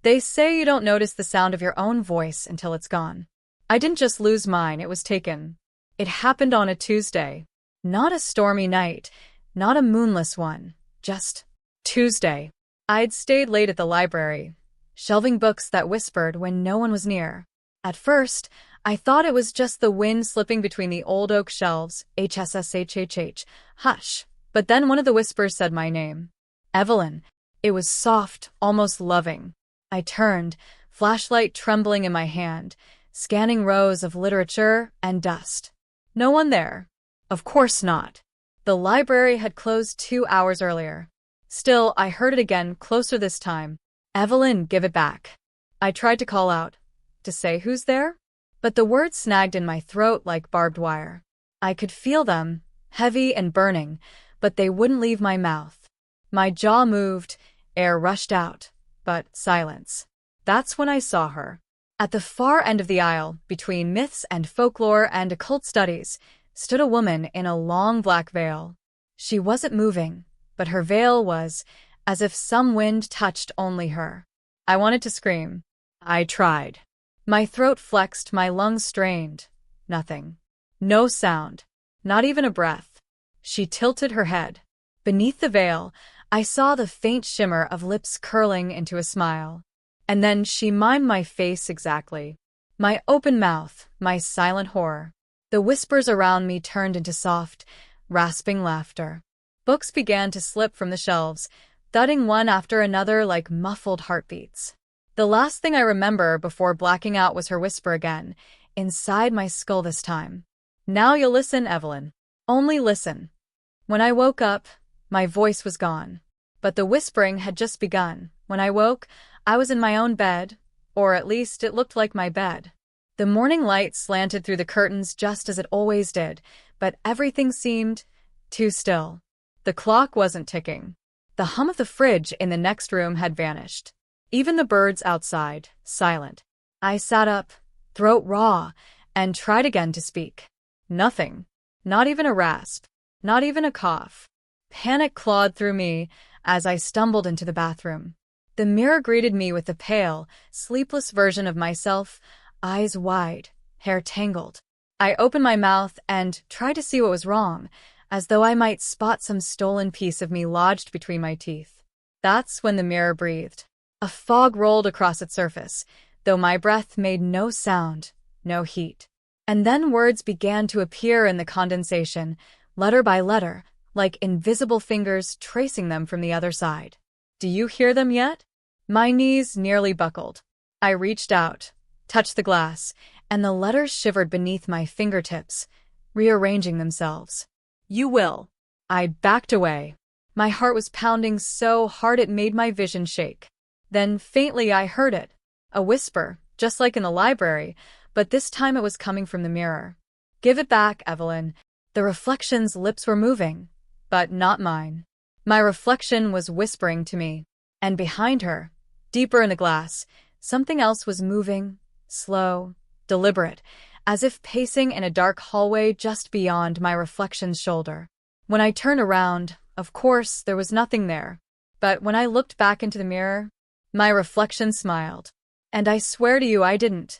They say you don't notice the sound of your own voice until it's gone. I didn't just lose mine, it was taken. It happened on a Tuesday. Not a stormy night, not a moonless one, just Tuesday. I'd stayed late at the library, shelving books that whispered when no one was near. At first, I thought it was just the wind slipping between the old oak shelves, HSSHHH, hush. But then one of the whispers said my name. Evelyn. It was soft, almost loving. I turned, flashlight trembling in my hand, scanning rows of literature and dust. No one there. Of course not. The library had closed 2 hours earlier. Still, I heard it again, closer this time. Evelyn, give it back. I tried to call out. To say who's there? But the words snagged in my throat like barbed wire. I could feel them, heavy and burning, but they wouldn't leave my mouth. My jaw moved, air rushed out, but silence. That's when I saw her. At the far end of the aisle, between myths and folklore and occult studies, stood a woman in a long black veil. She wasn't moving, but her veil was, as if some wind touched only her. I wanted to scream. I tried. My throat flexed, my lungs strained. Nothing. No sound. Not even a breath. She tilted her head. Beneath the veil, I saw the faint shimmer of lips curling into a smile. And then she mimed my face exactly. My open mouth, my silent horror. The whispers around me turned into soft, rasping laughter. Books began to slip from the shelves, thudding one after another like muffled heartbeats. The last thing I remember before blacking out was her whisper again, inside my skull this time. Now you'll listen, Evelyn. Only listen. When I woke up, my voice was gone. But the whispering had just begun. When I woke, I was in my own bed, or at least it looked like my bed. The morning light slanted through the curtains just as it always did, but everything seemed too still. The clock wasn't ticking. The hum of the fridge in the next room had vanished. Even the birds outside, silent. I sat up, throat raw, and tried again to speak. Nothing. Not even a rasp. Not even a cough. Panic clawed through me as I stumbled into the bathroom. The mirror greeted me with a pale, sleepless version of myself, eyes wide, hair tangled. I opened my mouth and tried to see what was wrong, as though I might spot some stolen piece of me lodged between my teeth. That's when the mirror breathed. A fog rolled across its surface, though my breath made no sound, no heat. And then words began to appear in the condensation, letter by letter, like invisible fingers tracing them from the other side. Do you hear them yet? My knees nearly buckled. I reached out, touched the glass, and the letters shivered beneath my fingertips, rearranging themselves. You will. I backed away. My heart was pounding so hard it made my vision shake. Then faintly I heard it. A whisper, just like in the library, but this time it was coming from the mirror. Give it back, Evelyn. The reflection's lips were moving, but not mine. My reflection was whispering to me. And behind her, deeper in the glass, something else was moving, slow, deliberate, as if pacing in a dark hallway just beyond my reflection's shoulder. When I turned around, of course, there was nothing there. But when I looked back into the mirror, my reflection smiled. And I swear to you I didn't.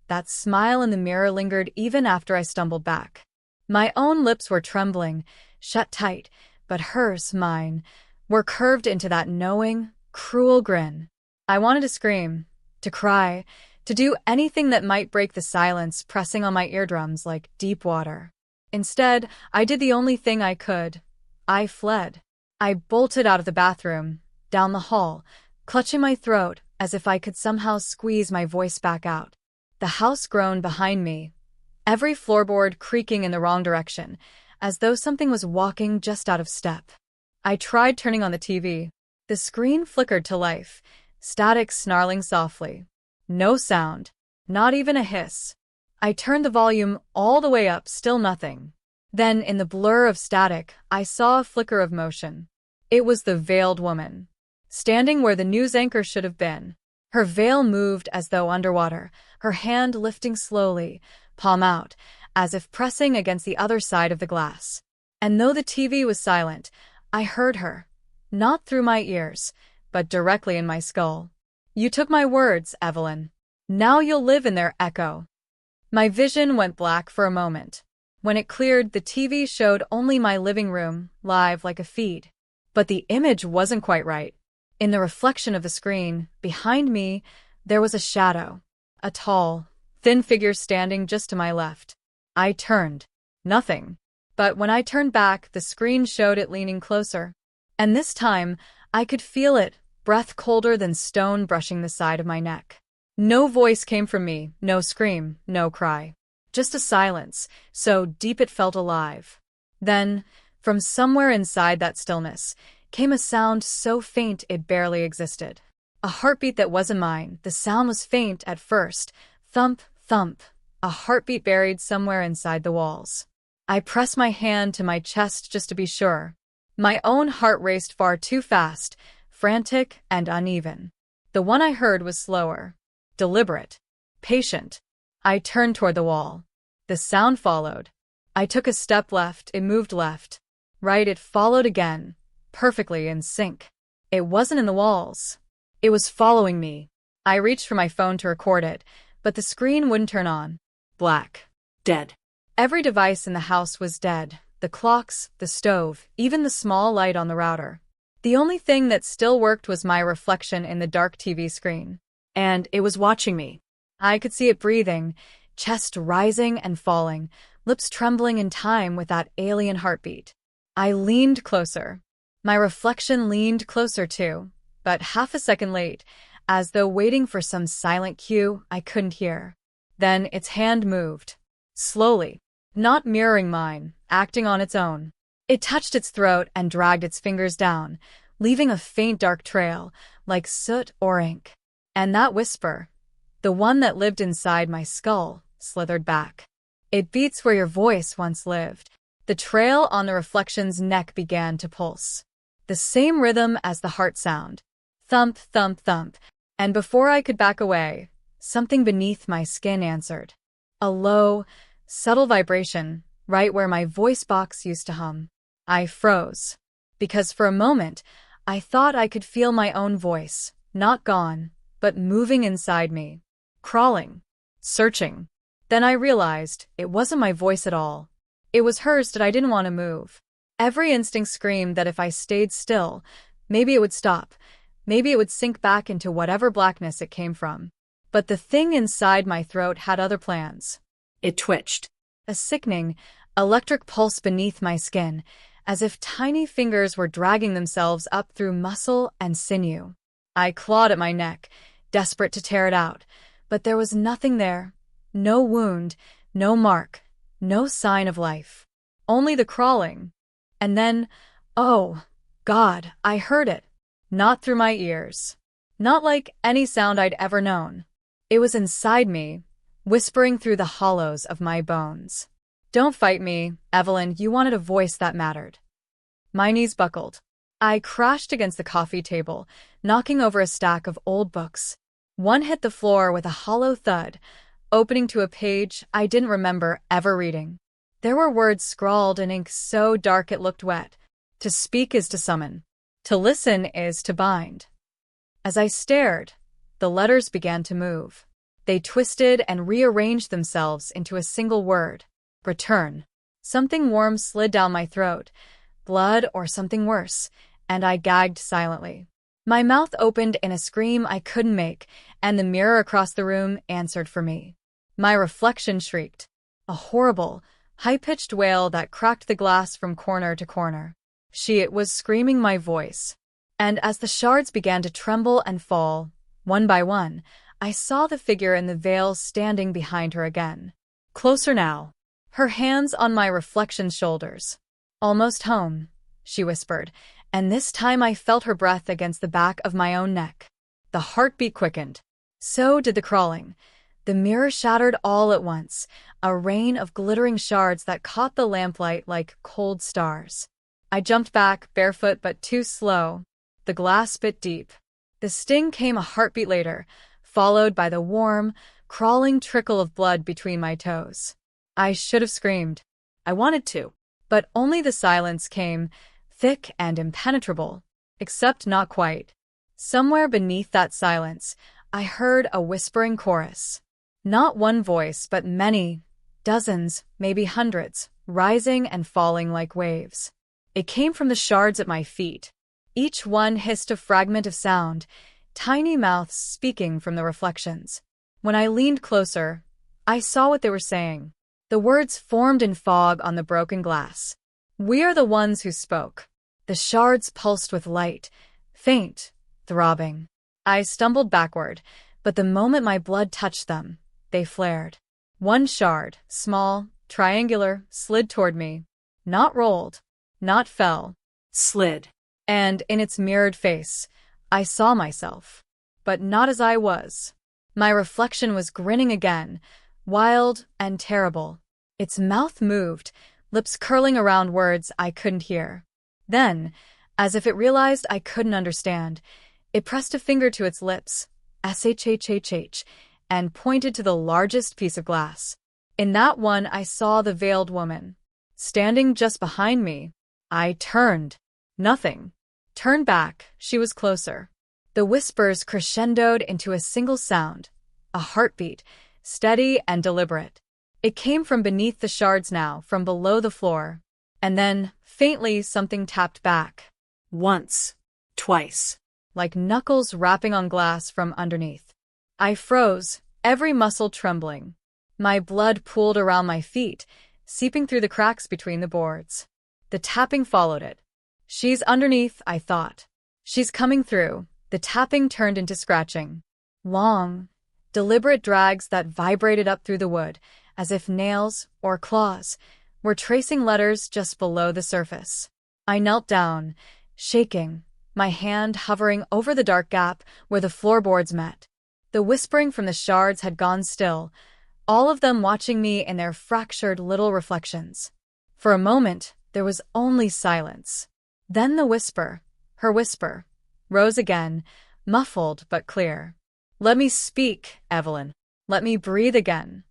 That smile in the mirror lingered even after I stumbled back. My own lips were trembling, shut tight, but hers, mine, were curved into that knowing, cruel grin. I wanted to scream, to cry, to do anything that might break the silence pressing on my eardrums like deep water. Instead, I did the only thing I could. I fled. I bolted out of the bathroom, down the hall, clutching my throat as if I could somehow squeeze my voice back out. The house groaned behind me, every floorboard creaking in the wrong direction, as though something was walking just out of step. I tried turning on the TV. The screen flickered to life, static snarling softly. No sound, not even a hiss. I turned the volume all the way up, still nothing. Then, in the blur of static, I saw a flicker of motion. It was the veiled woman, standing where the news anchor should have been. Her veil moved as though underwater, her hand lifting slowly, palm out, as if pressing against the other side of the glass. And though the TV was silent, I heard her, not through my ears, but directly in my skull. You took my words, Evelyn. Now you'll live in their echo. My vision went black for a moment. When it cleared, the TV showed only my living room, live like a feed. But the image wasn't quite right. In the reflection of the screen, behind me, there was a shadow. A tall, thin figure standing just to my left. I turned. Nothing. But when I turned back, the screen showed it leaning closer. And this time, I could feel it, breath colder than stone brushing the side of my neck. No voice came from me, no scream, no cry. Just a silence, so deep it felt alive. Then, from somewhere inside that stillness, came a sound so faint it barely existed. A heartbeat that wasn't mine. The sound was faint at first. Thump, thump. A heartbeat buried somewhere inside the walls. I pressed my hand to my chest just to be sure. My own heart raced far too fast, frantic and uneven. The one I heard was slower, deliberate, patient. I turned toward the wall. The sound followed. I took a step left, it moved left. Right, it followed again, perfectly in sync. It wasn't in the walls. It was following me. I reached for my phone to record it, but the screen wouldn't turn on. Black. Dead. Every device in the house was dead. The clocks, the stove, even the small light on the router. The only thing that still worked was my reflection in the dark TV screen. And it was watching me. I could see it breathing, chest rising and falling, lips trembling in time with that alien heartbeat. I leaned closer. My reflection leaned closer too, but half a second late, as though waiting for some silent cue I couldn't hear. Then its hand moved. Slowly. Not mirroring mine, acting on its own. It touched its throat and dragged its fingers down, leaving a faint dark trail, like soot or ink. And that whisper, the one that lived inside my skull, slithered back. It beats where your voice once lived. The trail on the reflection's neck began to pulse. The same rhythm as the heart sound. Thump, thump, thump. And before I could back away, something beneath my skin answered. A low, subtle vibration, right where my voice box used to hum. I froze. Because for a moment, I thought I could feel my own voice, not gone, but moving inside me. Crawling. Searching. Then I realized it wasn't my voice at all. It was hers that I didn't want to move. Every instinct screamed that if I stayed still, maybe it would stop. Maybe it would sink back into whatever blackness it came from. But the thing inside my throat had other plans. It twitched. A sickening, electric pulse beneath my skin, as if tiny fingers were dragging themselves up through muscle and sinew. I clawed at my neck, desperate to tear it out, but there was nothing there. No wound, no mark, no sign of life. Only the crawling. And then, oh, God, I heard it. Not through my ears. Not like any sound I'd ever known. It was inside me, whispering through the hollows of my bones. Don't fight me, Evelyn, you wanted a voice that mattered. My knees buckled. I crashed against the coffee table, knocking over a stack of old books. One hit the floor with a hollow thud, opening to a page I didn't remember ever reading. There were words scrawled in ink so dark it looked wet. To speak is to summon. To listen is to bind. As I stared, the letters began to move. They twisted and rearranged themselves into a single word. Return. Something warm slid down my throat. Blood or something worse, and I gagged silently. My mouth opened in a scream I couldn't make, and the mirror across the room answered for me. My reflection shrieked. A horrible, high-pitched wail that cracked the glass from corner to corner. It was screaming my voice. And as the shards began to tremble and fall, one by one, I saw the figure in the veil standing behind her again. Closer now. Her hands on my reflection's shoulders. Almost home, she whispered, and this time I felt her breath against the back of my own neck. The heartbeat quickened. So did the crawling. The mirror shattered all at once, a rain of glittering shards that caught the lamplight like cold stars. I jumped back, barefoot but too slow. The glass bit deep. The sting came a heartbeat later, followed by the warm, crawling trickle of blood between my toes. I should have screamed. I wanted to. But only the silence came, thick and impenetrable. Except not quite. Somewhere beneath that silence, I heard a whispering chorus. Not one voice, but many, dozens, maybe hundreds, rising and falling like waves. It came from the shards at my feet. Each one hissed a fragment of sound, tiny mouths speaking from the reflections. When I leaned closer, I saw what they were saying. The words formed in fog on the broken glass. "We are the ones who spoke." The shards pulsed with light, faint, throbbing. I stumbled backward, but the moment my blood touched them, they flared. One shard, small, triangular, slid toward me. Not rolled, not fell. Slid. And in its mirrored face, I saw myself. But not as I was. My reflection was grinning again, wild and terrible. Its mouth moved, lips curling around words I couldn't hear. Then, as if it realized I couldn't understand, it pressed a finger to its lips, shhhh, and pointed to the largest piece of glass. In that one I saw the veiled woman. Standing just behind me, I turned. Nothing. Turned back, she was closer. The whispers crescendoed into a single sound, a heartbeat, steady and deliberate. It came from beneath the shards now, from below the floor. And then, faintly, something tapped back. Once. Twice. Like knuckles rapping on glass from underneath. I froze, every muscle trembling. My blood pooled around my feet, seeping through the cracks between the boards. The tapping followed it. She's underneath, I thought. She's coming through. The tapping turned into scratching. Long, deliberate drags that vibrated up through the wood, as if nails, or claws, were tracing letters just below the surface. I knelt down, shaking, my hand hovering over the dark gap where the floorboards met. The whispering from the shards had gone still, all of them watching me in their fractured little reflections. For a moment, there was only silence. Then the whisper, her whisper, rose again, muffled but clear. "Let me speak, Evelyn. Let me breathe again."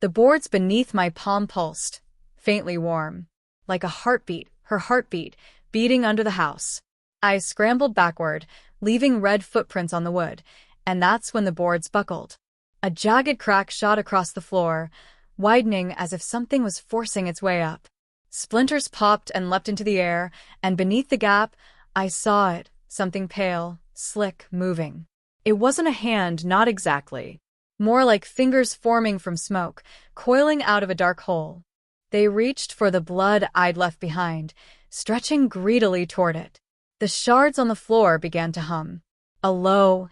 The boards beneath my palm pulsed, faintly warm, like a heartbeat, her heartbeat, beating under the house. I scrambled backward, leaving red footprints on the wood, and that's when the boards buckled. A jagged crack shot across the floor, widening as if something was forcing its way up. Splinters popped and leapt into the air, and beneath the gap, I saw it, something pale, slick, moving. It wasn't a hand, not exactly. More like fingers forming from smoke, coiling out of a dark hole. They reached for the blood I'd left behind, stretching greedily toward it. The shards on the floor began to hum. A low,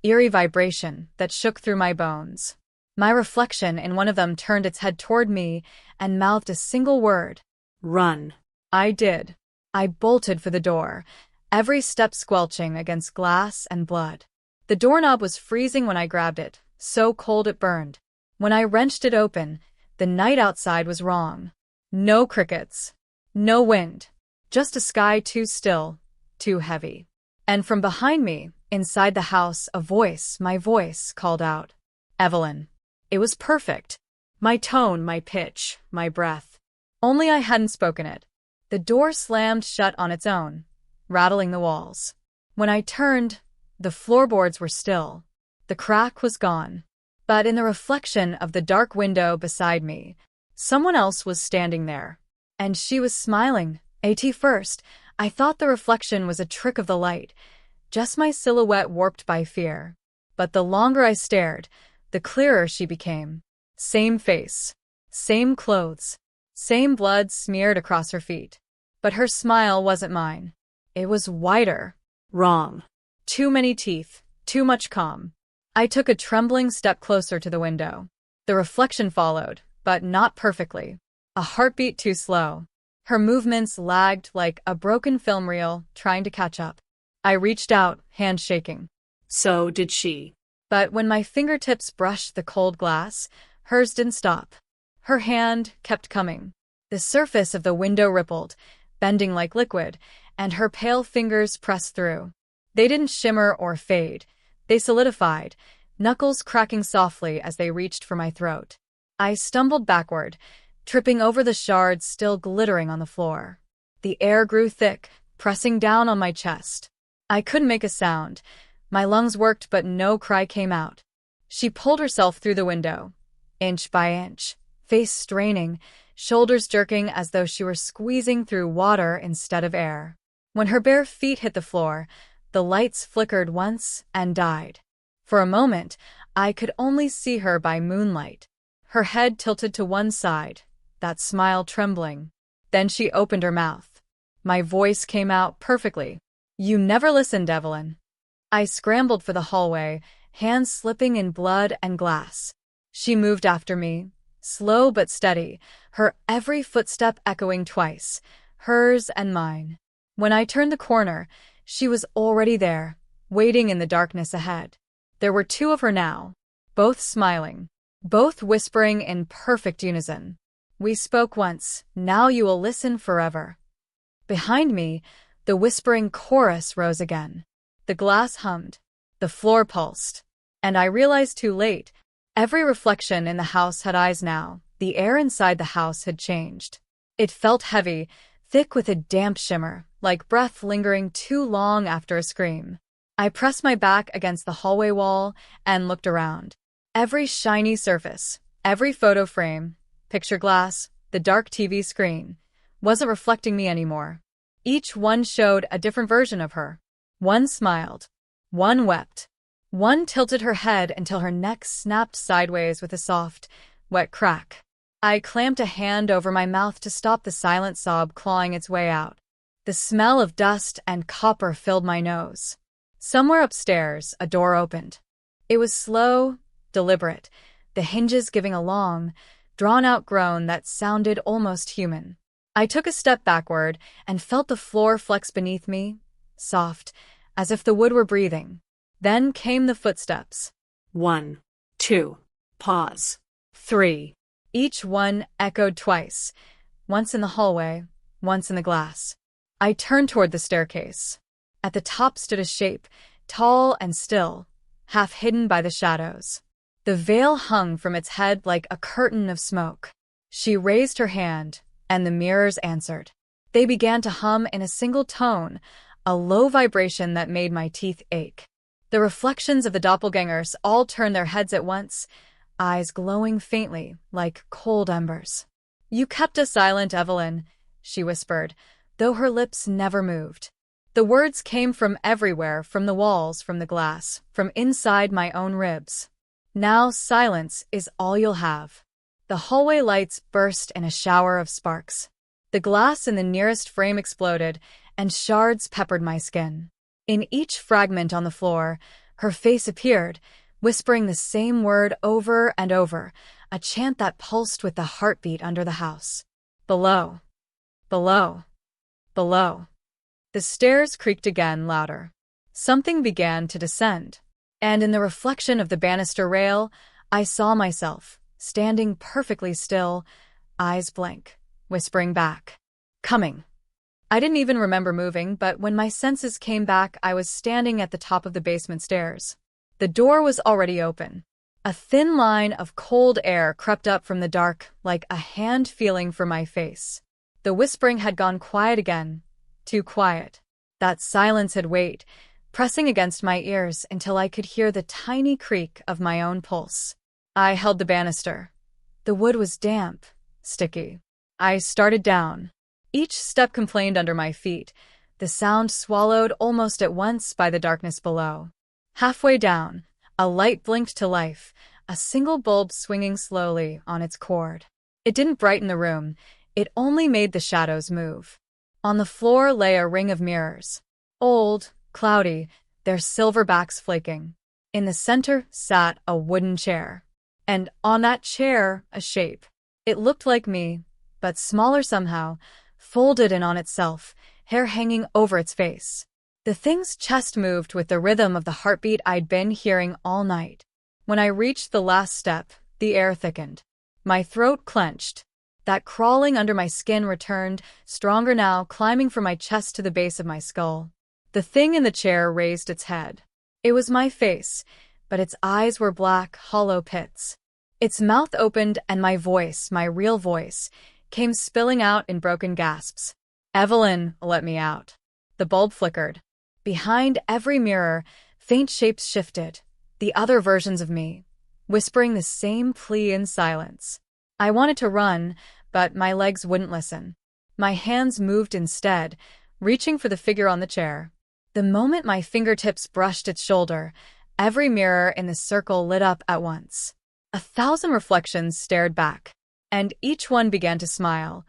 eerie vibration that shook through my bones. My reflection in one of them turned its head toward me and mouthed a single word. "Run." I did. I bolted for the door, every step squelching against glass and blood. The doorknob was freezing when I grabbed it, so cold it burned. When I wrenched it open, the night outside was wrong. No crickets. No wind. Just a sky too still, too heavy. And from behind me, inside the house, a voice, my voice, called out. "Evelyn." It was perfect. My tone, my pitch, my breath. Only I hadn't spoken it. The door slammed shut on its own, rattling the walls. When I turned, the floorboards were still. The crack was gone. But in the reflection of the dark window beside me, someone else was standing there. And she was smiling. At first, I thought the reflection was a trick of the light, just my silhouette warped by fear. But the longer I stared, the clearer she became. Same face, same clothes, same blood smeared across her feet. But her smile wasn't mine. It was wider. Wrong. Too many teeth, too much calm. I took a trembling step closer to the window. The reflection followed, but not perfectly. A heartbeat too slow. Her movements lagged like a broken film reel trying to catch up. I reached out, hand shaking. So did she. But when my fingertips brushed the cold glass, hers didn't stop. Her hand kept coming. The surface of the window rippled, bending like liquid, and her pale fingers pressed through. They didn't shimmer or fade. They solidified, knuckles cracking softly as they reached for my throat. I stumbled backward, tripping over the shards still glittering on the floor. The air grew thick, pressing down on my chest. I couldn't make a sound. My lungs worked, but no cry came out. She pulled herself through the window, inch by inch, face straining, shoulders jerking as though she were squeezing through water instead of air. When her bare feet hit the floor, the lights flickered once and died. For a moment, I could only see her by moonlight, her head tilted to one side, that smile trembling. Then she opened her mouth. My voice came out perfectly. "You never listened, Evelyn." I scrambled for the hallway, hands slipping in blood and glass. She moved after me, slow but steady, her every footstep echoing twice, hers and mine. When I turned the corner, she was already there, waiting in the darkness ahead. There were two of her now, both smiling, both whispering in perfect unison. "We spoke once, now you will listen forever." Behind me, the whispering chorus rose again. The glass hummed, the floor pulsed, and I realized too late, every reflection in the house had eyes now. The air inside the house had changed. It felt heavy, thick with a damp shimmer, like breath lingering too long after a scream. I pressed my back against the hallway wall and looked around. Every shiny surface, every photo frame, picture glass, the dark TV screen, wasn't reflecting me anymore. Each one showed a different version of her. One smiled. One wept. One tilted her head until her neck snapped sideways with a soft, wet crack. I clamped a hand over my mouth to stop the silent sob clawing its way out. The smell of dust and copper filled my nose. Somewhere upstairs, a door opened. It was slow, deliberate, the hinges giving a long, drawn-out groan that sounded almost human. I took a step backward and felt the floor flex beneath me, soft, as if the wood were breathing. Then came the footsteps. 1, 2, pause. 3. Each one echoed twice, once in the hallway, once in the glass. I turned toward the staircase. At the top stood a shape, tall and still, half hidden by the shadows. The veil hung from its head like a curtain of smoke. She raised her hand, and the mirrors answered. They began to hum in a single tone, a low vibration that made my teeth ache. The reflections of the doppelgangers all turned their heads at once, eyes glowing faintly, like cold embers. "You kept us silent, Evelyn," she whispered, though her lips never moved. The words came from everywhere, from the walls, from the glass, from inside my own ribs. "Now silence is all you'll have." The hallway lights burst in a shower of sparks. The glass in the nearest frame exploded, and shards peppered my skin. In each fragment on the floor, her face appeared, whispering the same word over and over, a chant that pulsed with the heartbeat under the house. "Below. Below. Below." The stairs creaked again, louder. Something began to descend, and in the reflection of the banister rail, I saw myself, standing perfectly still, eyes blank, whispering back, "Coming." I didn't even remember moving, but when my senses came back, I was standing at the top of the basement stairs. The door was already open. A thin line of cold air crept up from the dark, like a hand feeling for my face. The whispering had gone quiet again, too quiet. That silence had weight, pressing against my ears until I could hear the tiny creak of my own pulse. I held the banister. The wood was damp, sticky. I started down. Each step complained under my feet, the sound swallowed almost at once by the darkness below. Halfway down, a light blinked to life, a single bulb swinging slowly on its cord. It didn't brighten the room, it only made the shadows move. On the floor lay a ring of mirrors. Old, cloudy, their silver backs flaking. In the center sat a wooden chair. And on that chair, a shape. It looked like me, but smaller somehow, folded in on itself, hair hanging over its face. The thing's chest moved with the rhythm of the heartbeat I'd been hearing all night. When I reached the last step, the air thickened. My throat clenched. That crawling under my skin returned, stronger now, climbing from my chest to the base of my skull. The thing in the chair raised its head. It was my face, but its eyes were black, hollow pits. Its mouth opened and my voice, my real voice, came spilling out in broken gasps. "Evelyn, let me out." The bulb flickered. Behind every mirror, faint shapes shifted, the other versions of me, whispering the same plea in silence. I wanted to run, but my legs wouldn't listen. My hands moved instead, reaching for the figure on the chair. The moment my fingertips brushed its shoulder, every mirror in the circle lit up at once. 1,000 reflections stared back, and each one began to smile.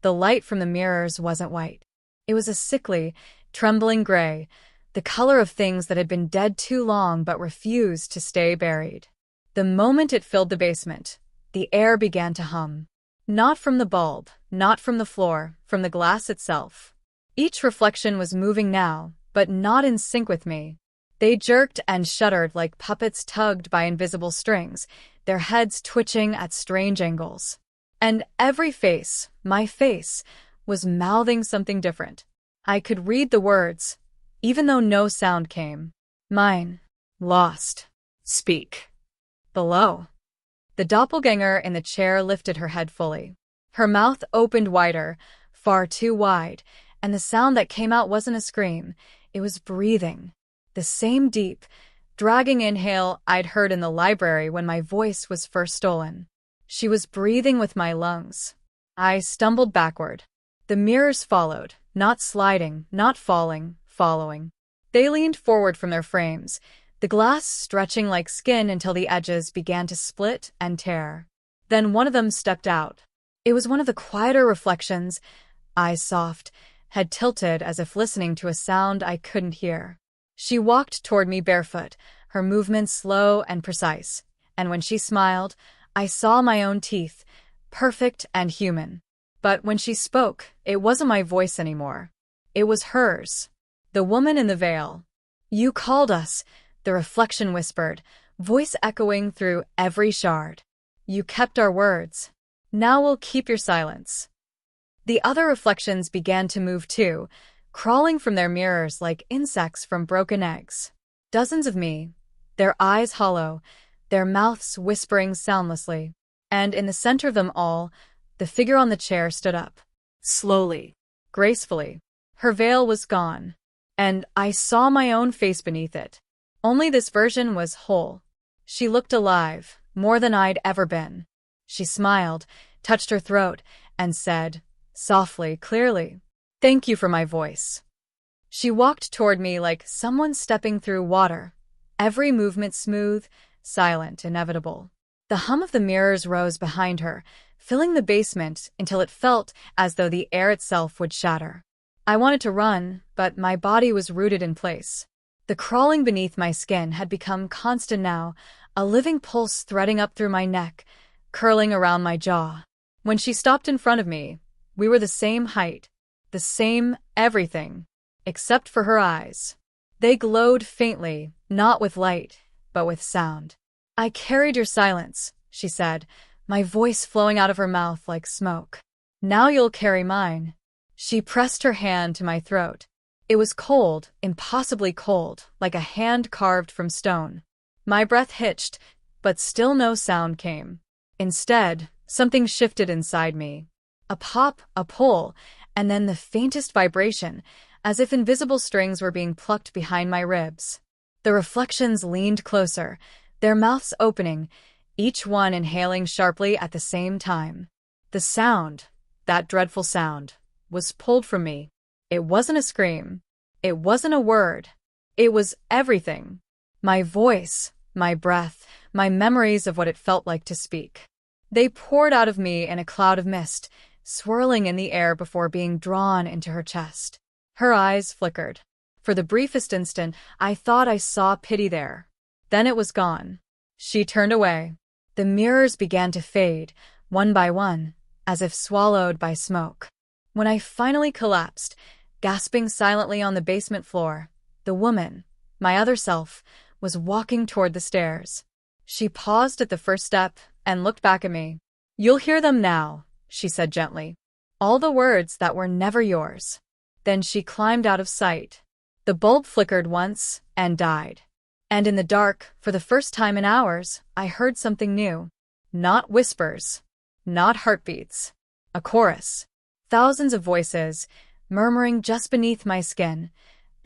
The light from the mirrors wasn't white. It was a sickly, trembling gray, the color of things that had been dead too long but refused to stay buried. The moment it filled the basement, the air began to hum. Not from the bulb, not from the floor, from the glass itself. Each reflection was moving now, but not in sync with me. They jerked and shuddered like puppets tugged by invisible strings, their heads twitching at strange angles. And every face, my face, was mouthing something different. I could read the words, even though no sound came. Mine. Lost. Speak. Below. The doppelganger in the chair lifted her head fully. Her mouth opened wider, far too wide, and the sound that came out wasn't a scream. It was breathing. The same deep, dragging inhale I'd heard in the library when my voice was first stolen. She was breathing with my lungs. I stumbled backward. The mirrors followed, not sliding, not falling, following. They leaned forward from their frames, the glass stretching like skin until the edges began to split and tear. Then one of them stepped out. It was one of the quieter reflections, eyes soft, head tilted as if listening to a sound I couldn't hear. She walked toward me barefoot, her movements slow and precise, and when she smiled, I saw my own teeth, perfect and human. But when she spoke, it wasn't my voice anymore. It was hers. The woman in the veil. "You called us," the reflection whispered, voice echoing through every shard. "You kept our words. Now we'll keep your silence." The other reflections began to move too, crawling from their mirrors like insects from broken eggs. Dozens of me, their eyes hollow, their mouths whispering soundlessly. And in the center of them all, the figure on the chair stood up. Slowly. Gracefully. Her veil was gone, and I saw my own face beneath it. Only this version was whole. She looked alive, more than I'd ever been. She smiled, touched her throat, and said, softly, clearly, "Thank you for my voice." She walked toward me like someone stepping through water, every movement smooth, silent, inevitable. The hum of the mirrors rose behind her, filling the basement until it felt as though the air itself would shatter. I wanted to run, but my body was rooted in place. The crawling beneath my skin had become constant now, a living pulse threading up through my neck, curling around my jaw. When she stopped in front of me, we were the same height, the same everything, except for her eyes. They glowed faintly, not with light, but with sound. "I carried your silence," she said, my voice flowing out of her mouth like smoke. "Now you'll carry mine." She pressed her hand to my throat. It was cold, impossibly cold, like a hand carved from stone. My breath hitched, but still no sound came. Instead, something shifted inside me. A pop, a pull, and then the faintest vibration, as if invisible strings were being plucked behind my ribs. The reflections leaned closer, their mouths opening, each one inhaling sharply at the same time. The sound, that dreadful sound, was pulled from me. It wasn't a scream. It wasn't a word. It was everything. My voice, my breath, my memories of what it felt like to speak. They poured out of me in a cloud of mist, swirling in the air before being drawn into her chest. Her eyes flickered. For the briefest instant, I thought I saw pity there. Then it was gone. She turned away. The mirrors began to fade, one by one, as if swallowed by smoke. When I finally collapsed, gasping silently on the basement floor, the woman, my other self, was walking toward the stairs. She paused at the first step and looked back at me. "You'll hear them now," she said gently. "All the words that were never yours." Then she climbed out of sight. The bulb flickered once and died. And in the dark, for the first time in hours, I heard something new. Not whispers. Not heartbeats. A chorus. Thousands of voices, murmuring just beneath my skin.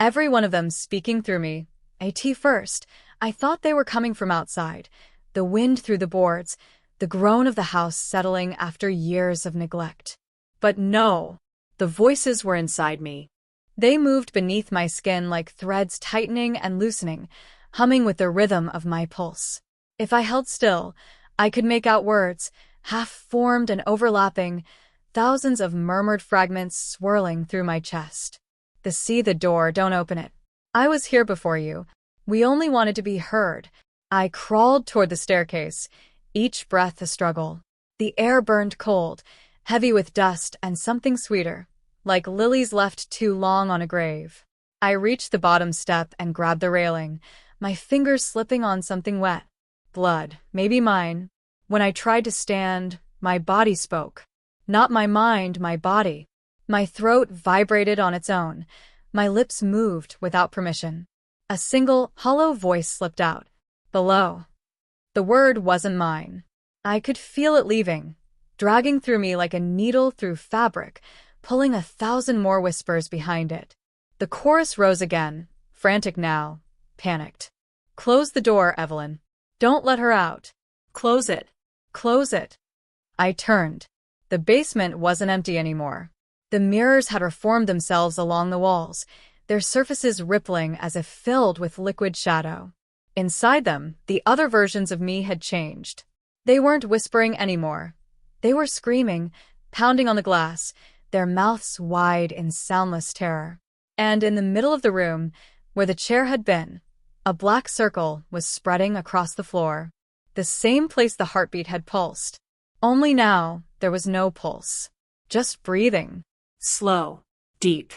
every one of them speaking through me. At first, I thought they were coming from outside, the wind through the boards, the groan of the house settling after years of neglect. But no, the voices were inside me. They moved beneath my skin like threads tightening and loosening, humming with the rhythm of my pulse. If I held still, I could make out words, half-formed and overlapping, thousands of murmured fragments swirling through my chest. The door, don't open it. I was here before you. We only wanted to be heard. I crawled toward the staircase, each breath a struggle. The air burned cold, heavy with dust and something sweeter, like lilies left too long on a grave. I reached the bottom step and grabbed the railing, my fingers slipping on something wet. Blood, maybe mine. When I tried to stand, my body spoke. Not my mind, my body. My throat vibrated on its own. My lips moved without permission. A single, hollow voice slipped out. Below. The word wasn't mine. I could feel it leaving, dragging through me like a needle through fabric, pulling 1,000 more whispers behind it. The chorus rose again, frantic now, panicked. Close the door, Evelyn. Don't let her out. Close it. Close it. I turned. The basement wasn't empty anymore. The mirrors had reformed themselves along the walls, their surfaces rippling as if filled with liquid shadow. Inside them, the other versions of me had changed. They weren't whispering anymore. They were screaming, pounding on the glass, their mouths wide in soundless terror. And in the middle of the room, where the chair had been, a black circle was spreading across the floor. The same place the heartbeat had pulsed. Only now, there was no pulse. Just breathing. Slow. Deep.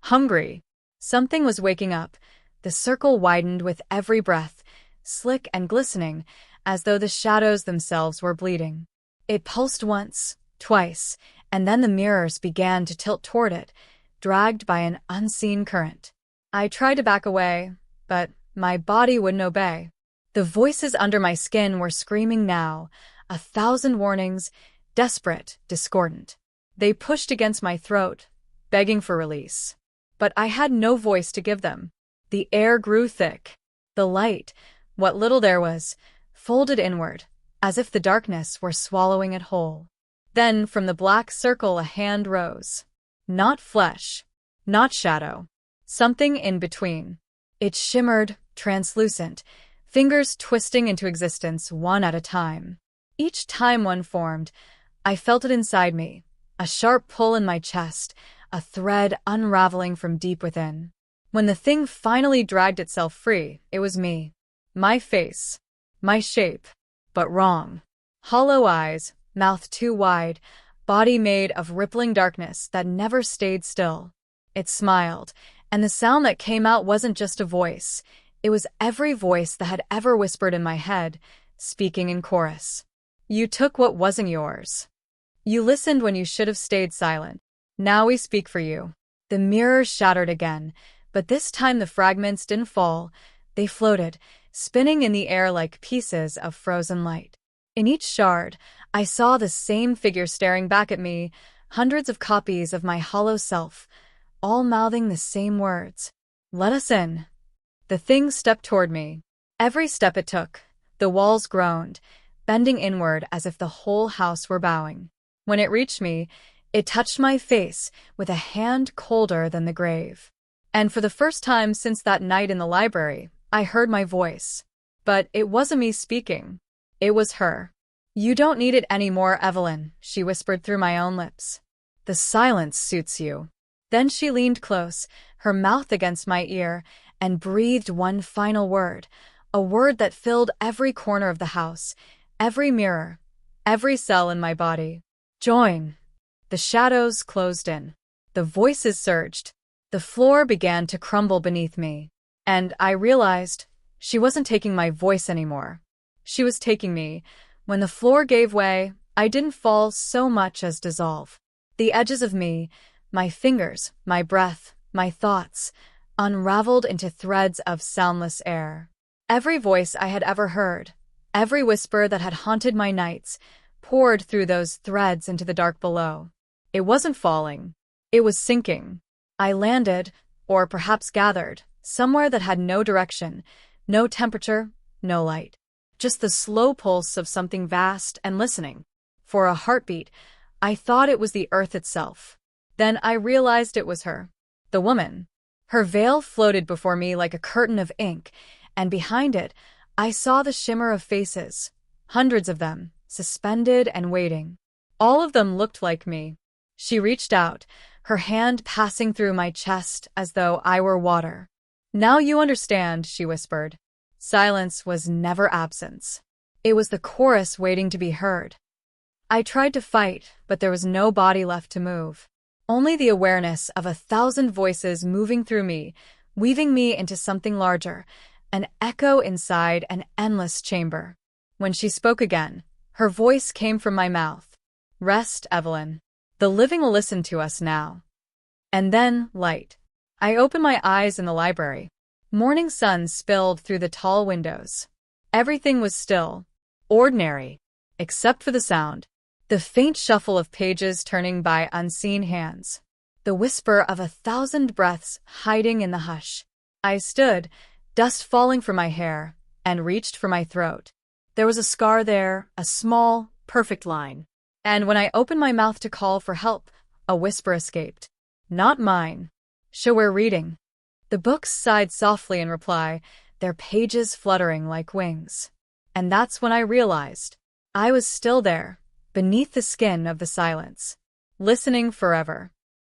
Hungry. Something was waking up. The circle widened with every breath, slick and glistening, as though the shadows themselves were bleeding. It pulsed once, twice, and then the mirrors began to tilt toward it, dragged by an unseen current. I tried to back away, but my body wouldn't obey. The voices under my skin were screaming now, 1,000 warnings, desperate, discordant. They pushed against my throat, begging for release. But I had no voice to give them. The air grew thick. The light, what little there was, folded inward, as if the darkness were swallowing it whole. Then, from the black circle, a hand rose. Not flesh, not shadow. Something in between. It shimmered, translucent, fingers twisting into existence one at a time. Each time one formed, I felt it inside me, a sharp pull in my chest, a thread unraveling from deep within. When the thing finally dragged itself free, it was me. My face. My shape. But wrong. Hollow eyes, mouth too wide, body made of rippling darkness that never stayed still. It smiled, and the sound that came out wasn't just a voice. It was every voice that had ever whispered in my head, speaking in chorus. You took what wasn't yours. You listened when you should have stayed silent. Now we speak for you. The mirrors shattered again, but this time the fragments didn't fall. They floated, spinning in the air like pieces of frozen light. In each shard, I saw the same figure staring back at me, hundreds of copies of my hollow self, all mouthing the same words. Let us in. The thing stepped toward me. Every step it took, the walls groaned, bending inward as if the whole house were bowing. When it reached me, it touched my face with a hand colder than the grave. And for the first time since that night in the library, I heard my voice. But it wasn't me speaking. It was her. You don't need it anymore, Evelyn, she whispered through my own lips. The silence suits you. Then she leaned close, her mouth against my ear, and breathed one final word, a word that filled every corner of the house, every mirror, every cell in my body. Join. The shadows closed in. The voices surged. The floor began to crumble beneath me. And I realized she wasn't taking my voice anymore. She was taking me. When the floor gave way, I didn't fall so much as dissolve. The edges of me, my fingers, my breath, my thoughts, unraveled into threads of soundless air. Every voice I had ever heard, every whisper that had haunted my nights, poured through those threads into the dark below. It wasn't falling. It was sinking. I landed, or perhaps gathered, somewhere that had no direction, no temperature, no light. Just the slow pulse of something vast and listening. For a heartbeat, I thought it was the earth itself. Then I realized it was her, the woman. Her veil floated before me like a curtain of ink, and behind it, I saw the shimmer of faces, hundreds of them, suspended and waiting. All of them looked like me. She reached out, her hand passing through my chest as though I were water. "Now you understand," she whispered. Silence was never absence. It was the chorus waiting to be heard. I tried to fight, but there was no body left to move. Only the awareness of 1,000 voices moving through me, weaving me into something larger, an echo inside an endless chamber. When she spoke again, her voice came from my mouth. "Rest, Evelyn. The living will listen to us now." And then, light. I opened my eyes in the library. Morning sun spilled through the tall windows. Everything was still, ordinary, except for the sound. The faint shuffle of pages turning by unseen hands. The whisper of 1,000 breaths hiding in the hush. I stood, dust falling from my hair, and reached for my throat. There was a scar there, a small, perfect line. And when I opened my mouth to call for help, a whisper escaped. "Not mine." "So we're reading." The books sighed softly in reply, their pages fluttering like wings. And that's when I realized I was still there, beneath the skin of the silence, listening forever.